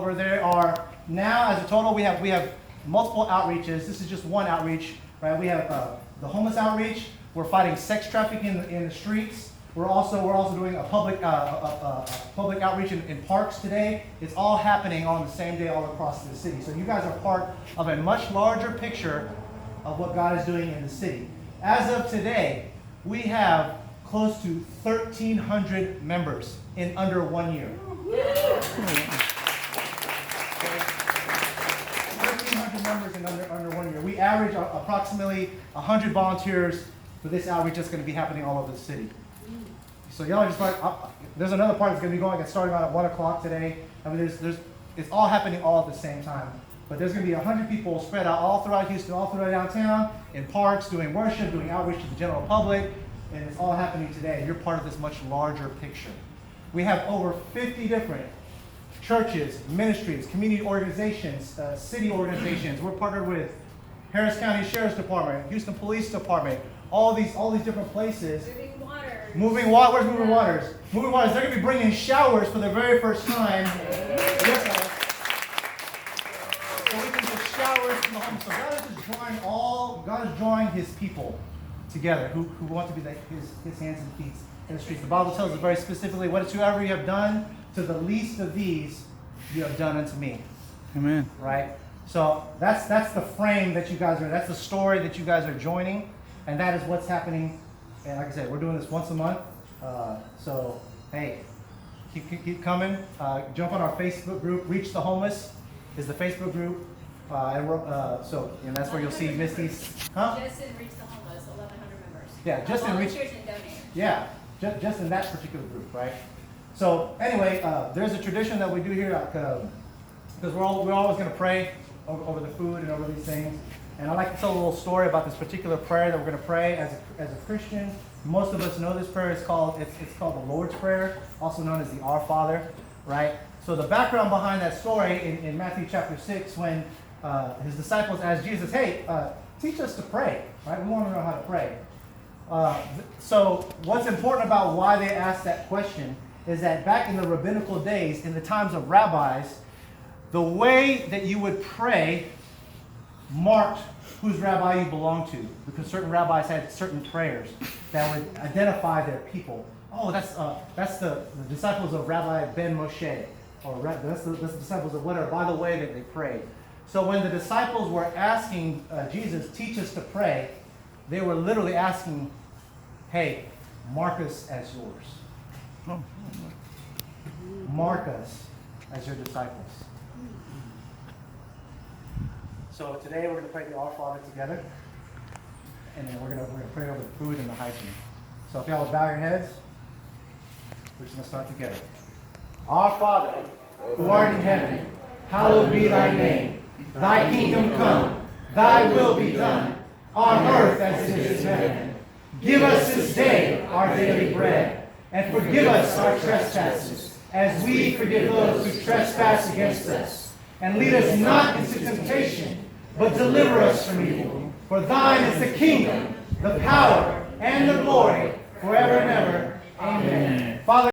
over. There are now, as a total, we have multiple outreaches. This is just one outreach, right? We have the homeless outreach. We're fighting sex trafficking in the streets. We're also doing a public outreach in parks today. It's all happening on the same day all across the city. So you guys are part of a much larger picture of what God is doing in the city. As of today, we have close to 1,300 members in under 1 year. 1,300 members in under 1 year. We average approximately 100 volunteers for this outreach that's going to be happening all over the city. So y'all are just like, there's another part that's going to be going, starting on at 1 o'clock today. I mean, it's all happening all at the same time. But there's going to be 100 people spread out all throughout Houston, all throughout downtown, in parks, doing worship, doing outreach to the general public, and it's all happening today. You're part of this much larger picture. We have over 50 different churches, ministries, community organizations, city organizations. We're partnered with Harris County Sheriff's Department, Houston Police Department, all these different places. Moving Waters. Where's Moving Waters? Moving Waters, they're going to be bringing showers for the very first time. Yes, so we can get showers in the home. So God is drawing His people together who want to be His hands and feet in the streets. The Bible tells us very specifically, whatsoever you have done to the least of these, you have done unto me. Amen. Right? So that's the frame that you guys are, that's the story that you guys are joining, and that is what's happening. And like I said, we're doing this once a month. So, hey, keep coming. Jump on our Facebook group. Reach the Homeless is the Facebook group. And that's where you'll see Misty's. Huh? Just in Reach the Homeless, 1,100 members. Yeah, just in Reach. Volunteers and donate. Yeah, just in that particular group, right? So anyway, there's a tradition that we do here because we're always going to pray over the food and over these things. And I'd like to tell a little story about this particular prayer that we're going to pray as a Christian. Most of us know this prayer. It's called the Lord's Prayer, also known as the Our Father, right? So the background behind that story in Matthew chapter 6, when his disciples asked Jesus, hey, teach us to pray, right? We want to know how to pray. So what's important about why they asked that question is that back in the rabbinical days, in the times of rabbis, the way that you would pray marked whose rabbi you belonged to, because certain rabbis had certain prayers that would identify their people. Oh, that's the disciples of Rabbi Ben Moshe, or that's the disciples of whatever, by the way that they prayed. So when the disciples were asking Jesus, teach us to pray, they were literally asking, hey, mark us as yours. Mark us as your disciples. So today we're going to pray the Our Father together, and then we're going to pray over the food and the hygiene. So if y'all would bow your heads, we're just going to start together. Our Father, who art in heaven, hallowed be thy name. Thy kingdom come, thy will be done, on earth as it is in heaven. Give us this day our daily bread, and forgive us our trespasses, as we forgive those who trespass against us. And lead us not into temptation, but deliver us from evil. For thine is the kingdom, the power, and the glory, forever and ever. Amen. Father,